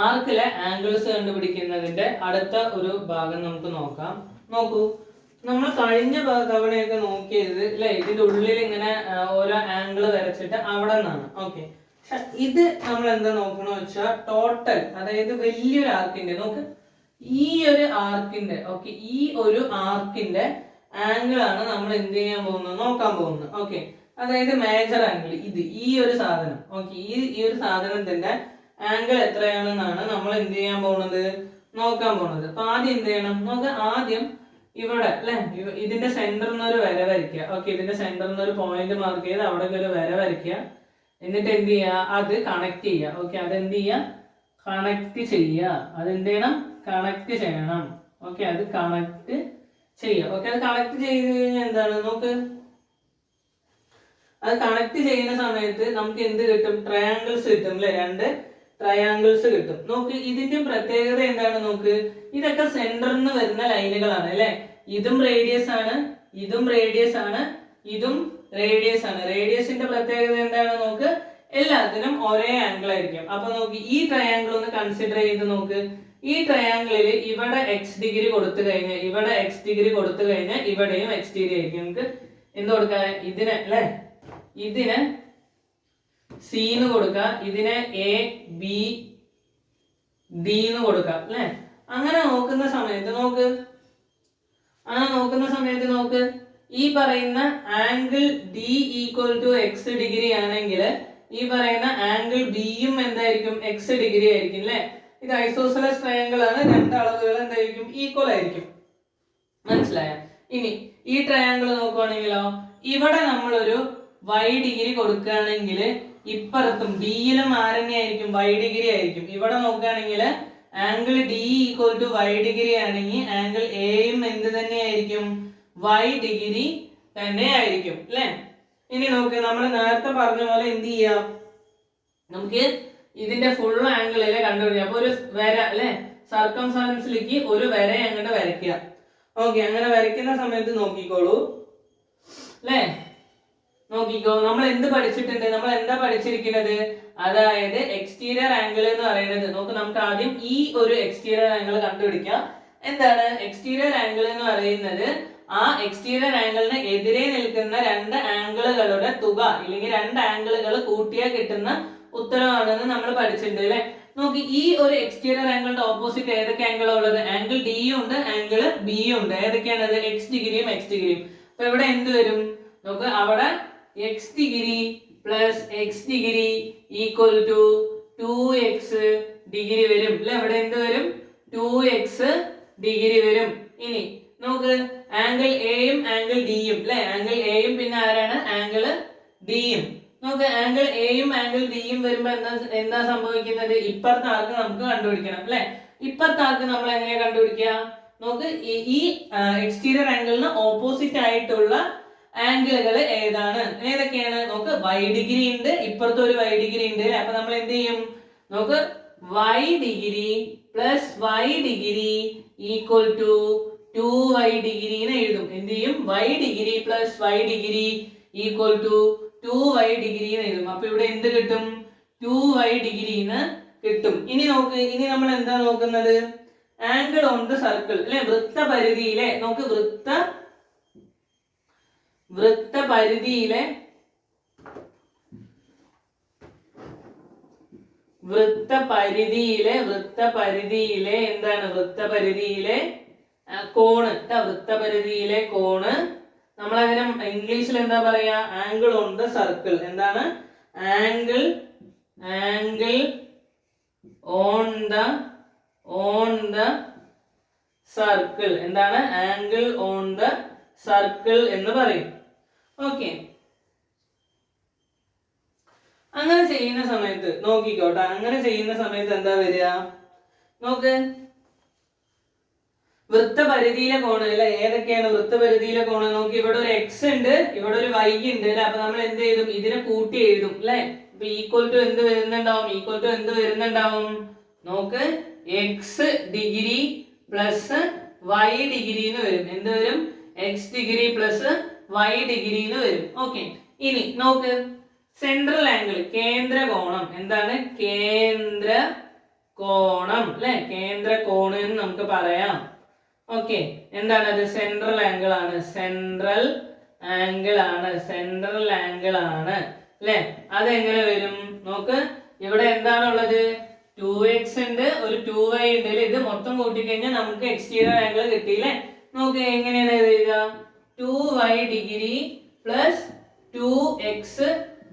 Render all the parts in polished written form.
ആർക്കിലെ angles കണ്ടുപിടിക്കുന്നതിന്റെ അടുത്ത ഒരു ഭാഗം നമുക്ക് നോക്കാം. നോക്കൂ, നമ്മൾ കഴിഞ്ഞ തവണയൊക്കെ നോക്കിയത് അല്ലെ, ഇതിന്റെ ഉള്ളിൽ ഇങ്ങനെ ഓരോ ആംഗിൾ വരച്ചിട്ട് അവിടെ നിന്നാണ്. ഓക്കെ, ഇത് നമ്മൾ എന്താ നോക്കണമെന്ന് വെച്ചാൽ ടോട്ടൽ, അതായത് വലിയൊരു ആർക്കിന്റെ, നോക്ക് ഈ ഒരു ആർക്കിന്റെ, ഓക്കെ, ഈ ഒരു ആർക്കിന്റെ ആംഗിൾ ആണ് നമ്മൾ എന്ത് ചെയ്യാൻ പോകുന്നത്, നോക്കാൻ പോകുന്നത്. ഓക്കെ, അതായത് മേജർ ആംഗിൾ, ഇത് ഈ ഒരു സാധനം, ഓക്കെ, ഈ ഒരു സാധനത്തിന്റെ ആംഗിൾ എത്രയാണെന്നാണ് നമ്മൾ എന്ത് ചെയ്യാൻ പോകുന്നത്, നോക്കാൻ പോകുന്നത്. അപ്പൊ ആദ്യം എന്ത് ചെയ്യണം നോക്ക്, ആദ്യം ഇവിടെ അല്ലെ ഇതിന്റെ സെന്ററിൽ നിന്ന് ഒരു വര വരയ്ക്കുക. ഓക്കെ, ഇതിന്റെ സെന്ററിൽ നിന്ന് ഒരു പോയിന്റ് മാർക്ക് ചെയ്ത് അവിടെ ഒരു വര വരയ്ക്കുക. എന്നിട്ട് എന്ത് ചെയ്യുക, അത് കണക്ട് ചെയ്യുക. ഓക്കെ, അതെന്ത് ചെയ്യുക, കണക്ട് ചെയ്യുക. അതെന്ത് ചെയ്യണം, കണക്ട് ചെയ്യണം. ഓക്കെ, അത് കണക്ട് ചെയ്യുക. ഓക്കെ, അത് കണക്ട് ചെയ്ത് കഴിഞ്ഞാൽ എന്താണ് നോക്ക്, അത് കണക്ട് ചെയ്യുന്ന സമയത്ത് നമുക്ക് എന്ത് കിട്ടും, ട്രയാങ്കിൾസ് കിട്ടും അല്ലെ, രണ്ട് ട്രയാങ്കിൾസ് കിട്ടും. നോക്ക്, ഇതിന്റെ പ്രത്യേകത എന്താണ് നോക്ക്, ഇതൊക്കെ സെന്ററിൽ നിന്ന് വരുന്ന ലൈനുകളാണ് അല്ലെ. ഇതും റേഡിയസ് ആണ്, ഇതും റേഡിയസ് ആണ്, ഇതും റേഡിയസ് ആണ്. റേഡിയസിന്റെ പ്രത്യേകത എന്താണ് നോക്ക്, എല്ലാത്തിനും ഒരേ ആംഗിൾ ആയിരിക്കും. അപ്പൊ നോക്ക്, ഈ ട്രയാങ്കിൾ ഒന്ന് കൺസിഡർ ചെയ്ത് നോക്ക്. ഈ ട്രയാങ്കിളിൽ ഇവിടെ എക്സ് ഡിഗ്രി കൊടുത്തു കഴിഞ്ഞാൽ, ഇവിടെ എക്സ് ഡിഗ്രി കൊടുത്തു കഴിഞ്ഞാൽ ഇവിടെയും എക്സ് ഡിഗ്രി ആയിരിക്കും. നമുക്ക് എന്ത് കൊടുക്കാം, ഇതിന് അല്ലെ, ഇതിന് സി എന്ന് കൊടുക്കാം, ഇതിനെ എ ബി ഡി എന്ന് കൊടുക്കാം അല്ലെ. അങ്ങനെ നോക്കുന്ന സമയത്ത് നോക്ക്, ഈ പറയുന്ന angle D equal to X degree ആണെങ്കിൽ ഈ പറയുന്ന ആംഗിൾ ബിയും എന്തായിരിക്കും, എക്സ് ഡിഗ്രി ആയിരിക്കും അല്ലെ. ഇത് ഐസോസെലസ് ട്രയാങ്കിൾ ആണ്, രണ്ട് അളവുകൾ എന്തായിരിക്കും, ഈക്വൽ ആയിരിക്കും. മനസ്സിലായ? ഇനി ഈ ട്രയാങ്കിൾ നോക്കുവാണെങ്കിലോ, ഇവിടെ നമ്മളൊരു y ഡിഗ്രി കൊടുക്കുകയാണെങ്കിൽ ഇപ്പുറത്തും ഡിയിലും ആരെന്നെ ആയിരിക്കും, y ഡിഗ്രി ആയിരിക്കും. ഇവിടെ നോക്കുകയാണെങ്കിൽ angle D equal to y degree ആണെങ്കിൽ ആംഗിൾ എയും എന്ത് തന്നെ ആയിരിക്കും, y ഡിഗ്രി തന്നെ ആയിരിക്കും അല്ലെ. ഇനി നോക്ക്, നമ്മൾ നേരത്തെ പറഞ്ഞ പോലെ എന്ത് ചെയ്യാം, നമുക്ക് ഇതിന്റെ ഫുൾ ആംഗിളിലെ കണ്ടുപിടിക്കാം. അപ്പൊ ഒരു വര അല്ലെ, സർക്കംഫറൻസിലേക്ക് ഒരു വര അങ്ങോട്ട് വരയ്ക്കുക. ഓക്കെ, അങ്ങനെ വരയ്ക്കുന്ന സമയത്ത് നോക്കിക്കോളൂ അല്ലെ, നോക്കിക്കോ, നമ്മൾ എന്ത് പഠിച്ചിട്ടുണ്ട്, നമ്മൾ എന്താ പഠിച്ചിരിക്കുന്നത്, അതായത് എക്സ്റ്റീരിയർ ആംഗിൾ എന്ന് പറയുന്നത്. നോക്ക്, നമുക്ക് ആദ്യം ഈ ഒരു എക്സ്റ്റീരിയർ ആംഗിൾ കണ്ടുപിടിക്കാം. എന്താണ് എക്സ്റ്റീരിയർ ആംഗിൾ എന്ന് പറയുന്നത്, ആ എക്സ്റ്റീരിയർ ആംഗിളിന് എതിരെ നിൽക്കുന്ന രണ്ട് ആംഗിളുകളുടെ തുക, അല്ലെങ്കിൽ രണ്ട് ആംഗിളുകൾ കൂട്ടിയാൽ കിട്ടുന്ന ഉത്തരവാണെന്ന് നമ്മൾ പഠിച്ചിട്ടുണ്ട് അല്ലെ. നോക്കി, ഈ ഒരു എക്സ്റ്റീരിയർ ആംഗിളിന്റെ ഓപ്പോസിറ്റ് ഏതൊക്കെ ആംഗിളാണ് ഉള്ളത്, ആംഗിൾ ഡിയും ഉണ്ട്, ആംഗിൾ ബിയും ഉണ്ട്. ഏതൊക്കെയാണത്, എക്സ് ഡിഗ്രിയും എക്സ് ഡിഗ്രിയും. അപ്പൊ ഇവിടെ എന്ത് വരും നോക്ക്, അവിടെ X degree plus X degree equal to 2x degree വരും അല്ലെ. ഇവിടെ എന്ത് വരും, 2x ഡിഗ്രി വരും. ഇനി നോക്ക്, ആംഗിൾ എയും ആംഗിൾ ഡിയും അല്ലെ, ആംഗിൾ എയും പിന്നെ ആരാണ്, ആംഗിൾ ഡിയും. നോക്ക്, ആംഗിൾ എയും ആംഗിൾ ഡിയും വരുമ്പോ എന്താ സംഭവിക്കുന്നത്, ഇപ്പുറത്തെ ആർക്ക് നമുക്ക് കണ്ടുപിടിക്കണം അല്ലെ. ഇപ്പുറത്തെ ആർക്ക് നമ്മൾ എങ്ങനെയാ കണ്ടുപിടിക്കുക, നോക്ക്, ഈ എക്സ്റ്റീരിയർ ആംഗിളിന് ഓപ്പോസിറ്റ് ആയിട്ടുള്ള ആംഗിളുകൾ ഏതാണ്, ഏതൊക്കെയാണ് നോക്ക്, y ഡിഗ്രി ഉണ്ട്, ഇപ്പുറത്തെ ഒരു y ഡിഗ്രി ഉണ്ട്. അപ്പൊ നമ്മൾ എന്ത് ചെയ്യും നോക്ക്, y degree plus y degree equal to 2y degree എന്ന് എഴുതും. എന്ത് ചെയ്യും, y degree plus y degree equal to 2y degree എന്ന് എഴുതും. അപ്പൊ ഇവിടെ എന്ത് കിട്ടും, 2y ഡിഗ്രി എന്ന് കിട്ടും. ഇനി നോക്ക്, ഇനി നമ്മൾ എന്താ നോക്കുന്നത്, ആംഗിൾ ഓൺ ദ സർക്കിൾ അല്ലെ, വൃത്തപരിധിയിലെ, നോക്ക്, വൃത്തപരിധിയിലെ എന്താണ്, വൃത്തപരിധിയിലെ കോണ്, വൃത്തപരിധിയിലെ കോണ് നമ്മൾ അതിനെ ഇംഗ്ലീഷിൽ എന്താ പറയാ, ആംഗിൾ ഓൺ ദ സർക്കിൾ. എന്താണ്, ആംഗിൾ ഓൺ ദ സർക്കിൾ. എന്താണ്, ആംഗിൾ ഓൺ ദ സർക്കിൾ എന്ന് പറയും. ഓക്കെ, അങ്ങനെ ചെയ്യുന്ന സമയത്ത് നോക്കിക്കോട്ടെ, അങ്ങനെ ചെയ്യുന്ന സമയത്ത് എന്താ വരിക നോക്ക്, വൃത്തപരിധിയിലെ കോണ് അല്ലെ. ഏതൊക്കെയാണ് വൃത്തപരിധിയിലെ കോണ് നോക്കി, ഇവിടെ ഒരു x ഉണ്ട്, ഇവിടെ ഒരു y ഉണ്ട് അല്ലെ. അപ്പൊ നമ്മൾ എന്ത് ചെയ്തും, ഇതിനെ കൂട്ടി എഴുതും അല്ലെ. അപ്പൊ ഈക്വൽ ടു എന്ത് വരുന്നുണ്ടാവും, നോക്ക്, X degree plus y degree എന്ന് വരും. എന്ത് വരും, X degree plus y degree എന്ന് വരും. ഓക്കെ, ഇനി നോക്ക്, സെൻട്രൽ ആംഗിൾ, കേന്ദ്ര കോണം. എന്താണ്, കേന്ദ്ര കോണം അല്ലെ, കേന്ദ്ര കോണ് എന്ന് നമുക്ക് പറയാം. ഓക്കെ, എന്താണത്? സെൻട്രൽ ആംഗിൾ ആണ്, സെൻട്രൽ ആംഗിൾ ആണ്, സെൻട്രൽ ആംഗിൾ ആണ് അല്ലെ. അതെങ്ങനെ വരും നോക്ക്. ഇവിടെ എന്താണുള്ളത്? 2x ഉണ്ട്, ഒരു 2y ഉണ്ട് അല്ലെ. ഇത് മൊത്തം കൂട്ടിക്കഴിഞ്ഞാൽ നമുക്ക് എക്സ്റ്റീരിയർ ആംഗിൾ കിട്ടിയില്ലേ. നോക്ക് എങ്ങനെയാണ് എഴുതുക? 2y degree plus 2x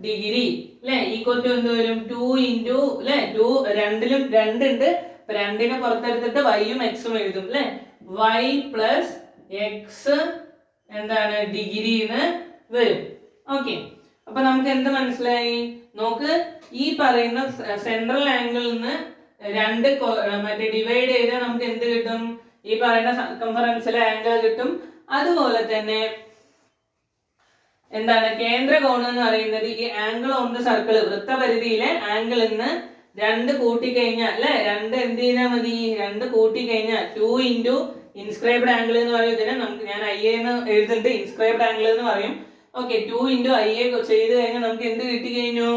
degree അല്ലെ ഈക്വൽ ടു എന്ത് വരും? 2 ഇൻറ്റു അല്ലെ 2, രണ്ടിലും 2 ഉണ്ട്, 2നെ പുറത്തെടുത്തിട്ട് വൈയും എക്സും എഴുതും അല്ലെ. y പ്ലസ് എക്സ് എന്താണ്? ഡിഗ്രി എന്ന് വരും. ഓക്കെ, അപ്പൊ നമുക്ക് എന്ത് മനസ്സിലായി നോക്ക്. ഈ പറയുന്ന സെൻട്രൽ ആംഗിളിൽ നിന്ന് രണ്ട് മറ്റേ ഡിവൈഡ് ചെയ്താൽ നമുക്ക് എന്ത് കിട്ടും? ഈ പറയുന്ന സർക്കംഫറൻസിലെ ആംഗിൾ കിട്ടും. അതുപോലെ തന്നെ എന്താണ് കേന്ദ്ര കോണം എന്ന് പറയുന്നത്? ഈ ആംഗിൾ ഓൺ ദ സർക്കിൾ, വൃത്തപരിധിയിലെ ആംഗിളിൽ നിന്ന് 2 കൂട്ടിക്കഴിഞ്ഞാൽ അല്ലെ, 2 എന്ത് ചെയ്താൽ മതി? 2 കൂട്ടിക്കഴിഞ്ഞാൽ 2 ഇൻറ്റു ഇൻസ്ക്രൈബ്ഡ് ആംഗിൾ എന്ന് പറയും ഇതിനെ. നമുക്ക് ഞാൻ ഐ എന്ന് എഴുതുന്നുണ്ട്, ഇൻസ്ക്രൈബ്ഡ് ആംഗിൾ എന്ന് പറയും. ഓക്കെ, 2 ഇൻറ്റു ഐ എ ചെയ്ത് കഴിഞ്ഞാൽ നമുക്ക് എന്ത് കിട്ടി കഴിഞ്ഞു?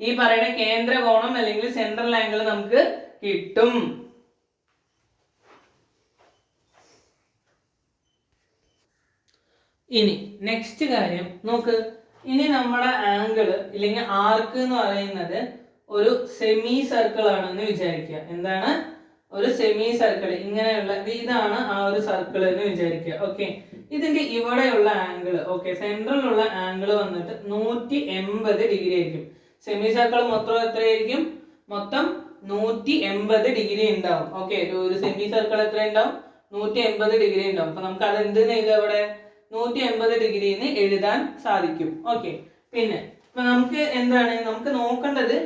ഈ പറയുന്ന കേന്ദ്ര കോണം അല്ലെങ്കിൽ സെൻട്രൽ ആംഗിൾ നമുക്ക് കിട്ടും. ഇനി നെക്സ്റ്റ് കാര്യം നോക്ക്. ഇനി നമ്മുടെ ആംഗിൾ ഇല്ലെങ്കിൽ ആർക്ക് എന്ന് പറയുന്നത് ഒരു സെമി സർക്കിൾ ആണെന്ന് വിചാരിക്കുക. എന്താണ്? ഒരു സെമി സർക്കിൾ. ഇങ്ങനെയുള്ള ഇതാണ് ആ ഒരു സർക്കിൾ എന്ന് വിചാരിക്കുക. ഓക്കെ, ഇതിന്റെ ഇവിടെയുള്ള ആംഗിൾ, ഓക്കെ, സെൻട്രലിലുള്ള ആംഗിൾ വന്നിട്ട് 180 ഡിഗ്രി ആയിരിക്കും. സെമി സർക്കിൾ മൊത്തം എത്രയായിരിക്കും? മൊത്തം 180 ഡിഗ്രി ഉണ്ടാവും. ഓക്കെ, ഒരു സെമി സർക്കിൾ എത്ര ഉണ്ടാവും? 180 ഡിഗ്രി ഉണ്ടാവും. അപ്പൊ നമുക്ക് അത് എന്ത് എഴുതാം? ഇവിടെ 180 ഡിഗ്രിന്ന് എഴുതാൻ സാധിക്കും. ഓക്കെ, പിന്നെ ഇപ്പൊ നമുക്ക് എന്താണ് നമുക്ക് നോക്കേണ്ടത്?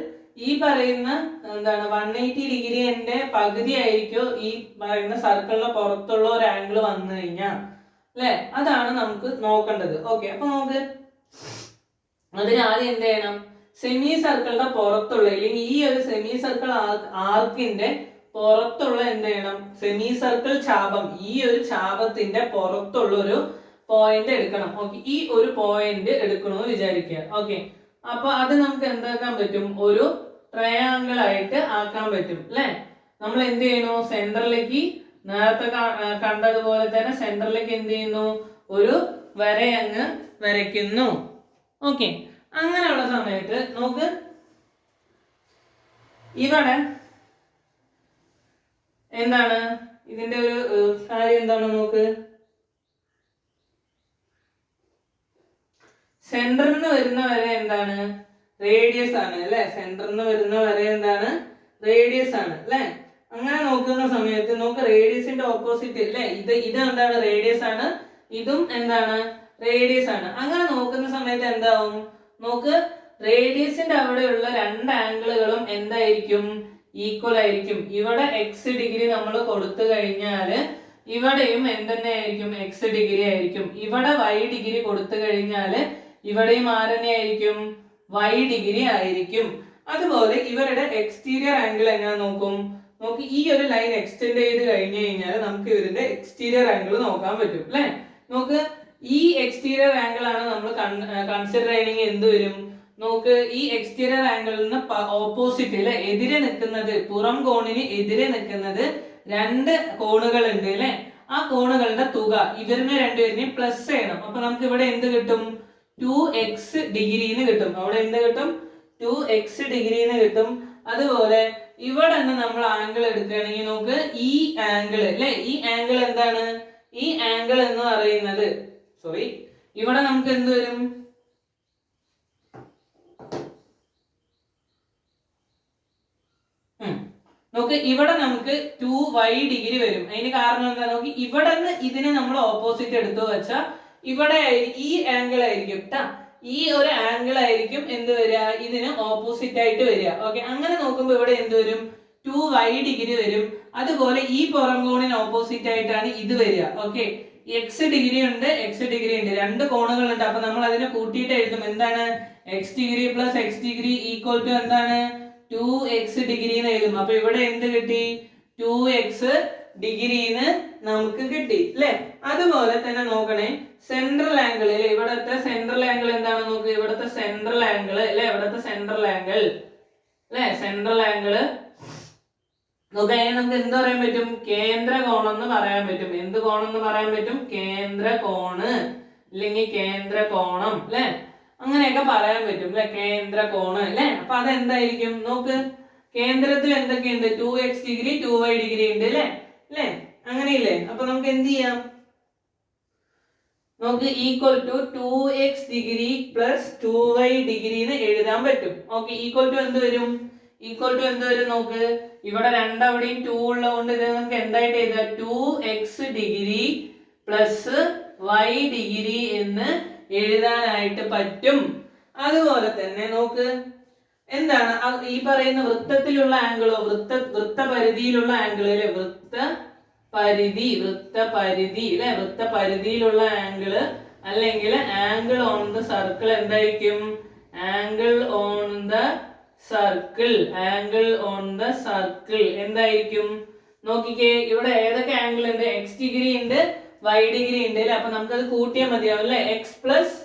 ഈ പറയുന്ന എന്താണ് 180 ഡിഗ്രിന്റെ പകുതി ആയിരിക്കും ഈ പറയുന്ന സർക്കിളിന്റെ പുറത്തുള്ള ഒരു ആംഗിൾ വന്നു കഴിഞ്ഞാൽ അല്ലെ. അതാണ് നമുക്ക് നോക്കേണ്ടത്. ഓക്കെ, അപ്പൊ നമുക്ക് അതിന് ആദ്യം എന്ത് ചെയ്യണം? സെമി സർക്കിളിന്റെ പുറത്തുള്ള അല്ലെങ്കിൽ ഈ ഒരു സെമി സർക്കിൾ ആർക്കിന്റെ പുറത്തുള്ള എന്ത് ചെയ്യണം? സെമി സർക്കിൾ ചാപം, ഈ ഒരു ചാപത്തിന്റെ പുറത്തുള്ള ഒരു പോയിന്റ് എടുക്കണം. ഓക്കെ, ഈ ഒരു പോയിന്റ് എടുക്കണമെന്ന് വിചാരിക്കുക. ഓക്കെ, അപ്പൊ അത് നമുക്ക് എന്താക്കാൻ പറ്റും? ഒരു ട്രയാങ്കിൾ ആയിട്ട് ആക്കാൻ പറ്റും അല്ലെ. നമ്മൾ എന്ത് ചെയ്യണു? സെന്ററിലേക്ക് നേരത്തെ കണ്ടതുപോലെ തന്നെ സെന്ററിലേക്ക് എന്ത് ചെയ്യുന്നു? ഒരു വര അങ്ങ് വരയ്ക്കുന്നു. ഓക്കെ, അങ്ങനെയുള്ള സമയത്ത് നോക്ക്, ഇവിടെ എന്താണ് ഇതിന്റെ ഒരു കാര്യം എന്താണ് നോക്ക്. സെന്ററിൽ നിന്ന് വരുന്ന വര എന്താണ്? റേഡിയസ് ആണ് അല്ലെ. സെന്ററിൽ നിന്ന് വരുന്ന വര എന്താണ്? റേഡിയസ് ആണ് അല്ലെ. അങ്ങനെ നോക്കുന്ന സമയത്ത് നോക്ക്, റേഡിയസിന്റെ ഓപ്പോസിറ്റ് അല്ലെ, ഇത് എന്താണ്? റേഡിയസ് ആണ്. ഇതും എന്താണ്? റേഡിയസ് ആണ്. അങ്ങനെ നോക്കുന്ന സമയത്ത് എന്താവും നോക്ക്? റേഡിയസിന്റെ അവിടെയുള്ള രണ്ട് ആംഗിളുകളും എന്തായിരിക്കും? ഈക്വൽ ആയിരിക്കും. ഇവിടെ എക്സ് ഡിഗ്രി നമ്മൾ കൊടുത്തു കഴിഞ്ഞാൽ ഇവിടെയും എന്തെന്നെ ആയിരിക്കും? എക്സ് ഡിഗ്രി ആയിരിക്കും. ഇവിടെ വൈ ഡിഗ്രി കൊടുത്തു കഴിഞ്ഞാൽ ഇവിടെയും ആരെന്നെ ആയിരിക്കും? വൈ ഡിഗ്രി ആയിരിക്കും. അതുപോലെ ഇവരുടെ എക്സ്റ്റീരിയർ ആംഗിൾ എങ്ങനെ നോക്കും? നോക്ക്, ഈ ഒരു ലൈൻ എക്സ്റ്റെൻഡ് ചെയ്ത് കഴിഞ്ഞു കഴിഞ്ഞാൽ നമുക്ക് ഇവരുടെ എക്സ്റ്റീരിയർ ആംഗിൾ നോക്കാൻ പറ്റും അല്ലെ. നോക്ക്, ഈ എക്സ്റ്റീരിയർ ആംഗിൾ ആണ് നമ്മൾ കൺസിഡർ ചെയ്യണമെങ്കിൽ എന്ത് വരും? നോക്ക്, ഈ എക്സ്റ്റീരിയർ ആംഗിളിന് ഓപ്പോസിറ്റ് അല്ലെ, എതിരെ നിൽക്കുന്നത്, പുറം കോണിന് എതിരെ നിൽക്കുന്നത് രണ്ട് കോണുകൾ ഉണ്ട് അല്ലെ. ആ കോണുകളുടെ തുക ഇവരിനെ രണ്ടുപേരിനെയും പ്ലസ് ചെയ്യണം. അപ്പൊ നമുക്ക് ഇവിടെ എന്ത് കിട്ടും? 2x ഡിഗ്രിന്ന് കിട്ടും. അവിടെ എന്ത് കിട്ടും? 2x ഡിഗ്രിന്ന് കിട്ടും. അതുപോലെ ഇവിടെ നിന്ന് നമ്മൾ ആംഗിൾ എടുക്കുകയാണെങ്കിൽ നോക്ക്, ഈ ആംഗിൾ അല്ലെ, ഈ ആംഗിൾ എന്താണ്? ഈ ആംഗിൾ എന്ന് പറയുന്നത് ഇവിടെ നമുക്ക് എന്ത് വരും? നോക്ക്, ഇവിടെ നമുക്ക് 2y ഡിഗ്രി വരും. അതിന് കാരണം എന്താ? നോക്കി, ഇവിടെ നിന്ന് ഇതിനെ നമ്മൾ ഓപ്പോസിറ്റ് എടുത്തു വെച്ചാൽ ഇവിടെ ഈ ആംഗിൾ ആയിരിക്കും ട്ടാ. ഈ ഒരു ആംഗിൾ ആയിരിക്കും എന്ത് വരിക? ഇതിന് ഓപ്പോസിറ്റ് ആയിട്ട് വരിക. ഓക്കെ, അങ്ങനെ നോക്കുമ്പോൾ ഇവിടെ എന്ത് വരും? 2y ഡിഗ്രി വരും. അതുപോലെ ഈ പുറം കോണിന് ഓപ്പോസിറ്റ് ആയിട്ടാണ് ഇത് വരിക. ഓക്കെ, എക്സ് ഡിഗ്രി ഉണ്ട്, എക്സ് ഡിഗ്രി ഉണ്ട്, രണ്ട് കോണുകൾ ഉണ്ട്. അപ്പൊ നമ്മൾ അതിനെ കൂട്ടിയിട്ട് എഴുതും. എന്താണ്? X degree plus X degree equal to എന്താണ്? 2x ഡിഗ്രി എന്ന് എഴുതും. അപ്പൊ ഇവിടെ എന്ത് കിട്ടി? 2x ഡിഗ്രിന്ന് നമുക്ക് കിട്ടി അല്ലെ. അതുപോലെ തന്നെ നോക്കണേ, സെൻട്രൽ ആംഗിൾ അല്ലെ, ഇവിടത്തെ സെൻട്രൽ ആംഗിൾ എന്താണ്? നോക്ക്, ഇവിടത്തെ സെൻട്രൽ ആംഗിൾ അല്ലെ, ഇവിടത്തെ സെൻട്രൽ ആംഗിൾ അല്ലെ, സെൻട്രൽ ആംഗിൾ നോക്കാം നമുക്ക് എന്ത് പറയാൻ പറ്റും? കേന്ദ്ര കോണം എന്ന് പറയാൻ പറ്റും. എന്ത് കോണം എന്ന് പറയാൻ പറ്റും? കേന്ദ്ര കോണ് അല്ലെങ്കിൽ കേന്ദ്ര കോണം അല്ലെ, അങ്ങനെയൊക്കെ പറയാൻ പറ്റും അല്ലെ, കേന്ദ്ര കോണ് അല്ലെ. അപ്പൊ അതെന്തായിരിക്കും? നോക്ക്, കേന്ദ്രത്തിൽ എന്തൊക്കെയുണ്ട്? 2x ഡിഗ്രി 2y ഡിഗ്രി ഉണ്ട് അല്ലെ അല്ലെ, അങ്ങനെയില്ലേ? അപ്പൊ നമുക്ക് എന്ത് ചെയ്യാം? നമുക്ക് equal to 2x degree plus 2y degree എന്ന് എഴുതാൻ പറ്റും. ഓക്കെ, ഈക്വൽ ടു എന്ത് വരും? ഈക്വൽ ടു എന്ത് വരും? നോക്ക്, ഇവിടെ രണ്ടവിടെയും 2 ഉള്ളതുകൊണ്ട് ഇത് നമുക്ക് എന്തായിട്ട് എഴുതാം? 2x degree plus y degree എന്ന് എഴുതാനായിട്ട് പറ്റും. അതുപോലെ തന്നെ നോക്ക്, എന്താണ് ഈ പറയുന്ന വൃത്തത്തിലുള്ള ആംഗിളോ വൃത്തപരിധിയിലുള്ള ആംഗിൾ അല്ലെ, വൃത്തപരിധി അല്ലെ, വൃത്തപരിധിയിലുള്ള ആംഗിള് അല്ലെങ്കിൽ ആംഗിൾ ഓൺ ദ സർക്കിൾ എന്തായിരിക്കും? ആംഗിൾ ഓൺ ദ സർക്കിൾ എന്തായിരിക്കും? നോക്കിക്കേ, ഇവിടെ ഏതൊക്കെ ആംഗിൾ ഉണ്ട്? x ഡിഗ്രി ഉണ്ട്, y ഡിഗ്രി ഉണ്ട് അല്ലെ. അപ്പൊ നമുക്കത് കൂട്ടിയാൽ മതിയാവും അല്ലെ. x പ്ലസ്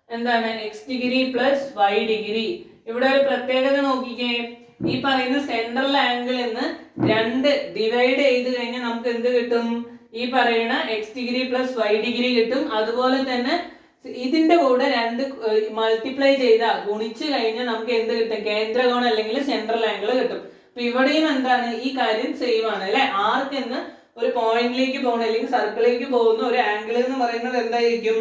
എന്താണ്? x degree plus y degree. ഇവിടെ ഒരു പ്രത്യേകത നോക്കിക്കേ, ഈ പറയുന്ന സെൻട്രൽ ആംഗിൾ എന്ന് രണ്ട് ഡിവൈഡ് ചെയ്ത് കഴിഞ്ഞാൽ നമുക്ക് എന്ത് കിട്ടും? ഈ പറയുന്ന x degree plus y degree കിട്ടും. അതുപോലെ തന്നെ ഇതിന്റെ കൂടെ രണ്ട് മൾട്ടിപ്ലൈ ചെയ്ത ഗുണിച്ചു കഴിഞ്ഞാൽ നമുക്ക് എന്ത് കിട്ടും? കേന്ദ്രകോണം അല്ലെങ്കിൽ സെൻട്രൽ ആംഗിൾ കിട്ടും. അപ്പൊ ഇവിടെയും എന്താണ്? ഈ കാര്യം സെയിം ആണ് അല്ലെ. ആർക്ക് എന്ന് ഒരു പോയിന്റിലേക്ക് പോകണം അല്ലെങ്കിൽ സർക്കിളിലേക്ക് പോകുന്ന ഒരു ആംഗിൾ എന്ന് പറയുന്നത് എന്തായിരിക്കും?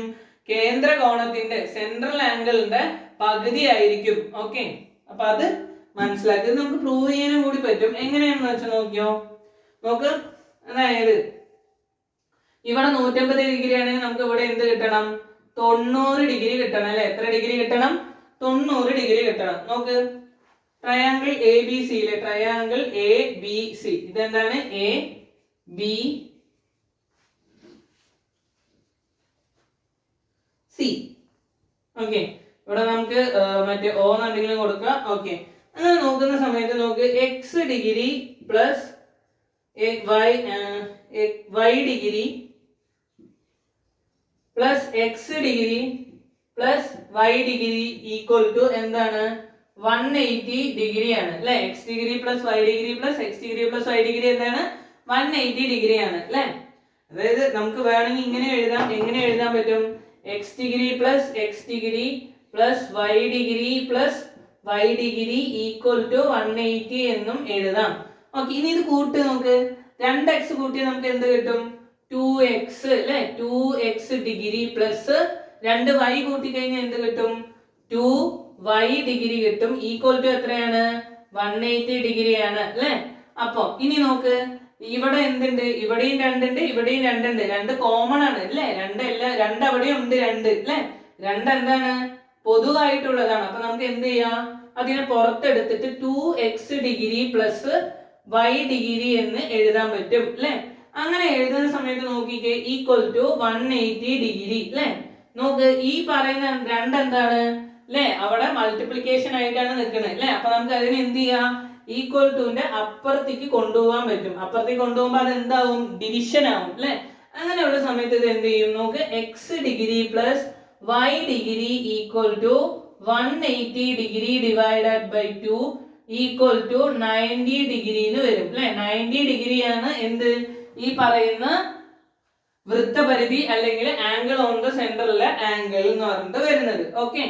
കേന്ദ്ര കോണത്തിന്റെ സെൻട്രൽ ആംഗിളിന്റെ പകുതി ആയിരിക്കും. ഓക്കെ, അപ്പൊ അത് മനസ്സിലാക്കി നമുക്ക് പ്രൂവ് ചെയ്യാനും കൂടി പറ്റും. എങ്ങനെയാണെന്ന് വെച്ചാൽ നോക്കിയോ, നോക്ക്, അതായത് ഇവിടെ 150 ഡിഗ്രി ആണെങ്കിൽ നമുക്ക് ഇവിടെ എന്ത് കിട്ടണം? 90 ഡിഗ്രി കിട്ടണം അല്ലെ. എത്ര ഡിഗ്രി കിട്ടണം? 90 ഡിഗ്രി കിട്ടണം. നോക്ക്, ട്രയാങ്കിൾ എ ബി സി അല്ലെ, ട്രയാങ്കിൾ എ ബി സി, ഇതെന്താണ്? A B C. ഓക്കെ, ഇവിടെ നമുക്ക് മറ്റേ ഓ എന്നെന്തെങ്കിലും കൊടുക്കാം. ഓക്കെ, അങ്ങനെ നോക്കുന്ന സമയത്ത് നോക്ക്, X degree plus Y degree plus X degree plus Y degree equal to എന്താണ്? 180 ഡിഗ്രി ആണ് അല്ലെ. X degree plus Y degree plus X degree plus Y degree എന്താണ്? 180 ഡിഗ്രി ആണ് അല്ലെ. അതായത് നമുക്ക് വേണമെങ്കിൽ ഇങ്ങനെ എഴുതാം. എങ്ങനെ എഴുതാൻ പറ്റും? X degree plus X degree plus Y degree plus Y degree equal to 180 എന്നും എഴുതാം. ഓക്കെ, ഇനി ഇത് കൂട്ട് നോക്ക്, 2x കൂട്ടി നമുക്ക് എന്ത് കിട്ടും? 2x അല്ലെ. 2x ഡിഗ്രി പ്ലസ് 2y കൂട്ടി കഴിഞ്ഞാൽ എന്ത് കിട്ടും? 2y ഡിഗ്രി കിട്ടും. ഈക്വൽ ടു എത്രയാണ്? 180 ഡിഗ്രി ആണ് അല്ലെ. അപ്പൊ ഇനി നോക്ക്, ഇവിടെ എന്തുണ്ട്? ഇവിടെയും 2 ഉണ്ട്, ഇവിടെയും 2 ഉണ്ട്. 2 കോമൺ ആണ് അല്ലെ. 2 അവിടെ ഉണ്ട്, 2 അല്ലെ. 2 എന്താണ്? പൊതുവായിട്ടുള്ളതാണ്. അപ്പൊ നമുക്ക് എന്ത് ചെയ്യാം? അതിനെ പുറത്തെടുത്തിട്ട് 2x degree plus y degree എന്ന് എഴുതാൻ പറ്റും അല്ലെ. അങ്ങനെ എഴുതുന്ന സമയത്ത് നോക്കിക്കേ, ഈക്വൽ ടു 180 ഡിഗ്രി അല്ലെ. നോക്ക്, ഈ പറയുന്ന 2 എന്താണ് അല്ലെ, അവിടെ മൾട്ടിപ്ലിക്കേഷൻ ആയിട്ടാണ് നിൽക്കുന്നത് അല്ലെ. അപ്പൊ നമുക്ക് അതിന് എന്ത് ചെയ്യാം? ഈക്വൽ ടുന്റെ അപ്പുറത്തേക്ക് കൊണ്ടുപോകാൻ പറ്റും. അപ്പുറത്തേക്ക് കൊണ്ടുപോകുമ്പോൾ അത് എന്താവും? ഡിവിഷൻ ആവും അല്ലെ. അങ്ങനെയുള്ള സമയത്ത് ഇത് എന്ത് ചെയ്യും? നോക്ക്, X degree plus Y degree equal to 180 degree divided by 2 equal to 90 degree എന്ന് വരും അല്ലെ. 90 ഡിഗ്രിയാണ് എന്ത്? ഈ പറയുന്ന വൃത്തപരിധി അല്ലെങ്കിൽ ആംഗിൾ ഓൺ ദ സെന്ററിലെ ആംഗിൾ എന്ന് പറഞ്ഞിട്ട് വരുന്നത്. ഓക്കെ.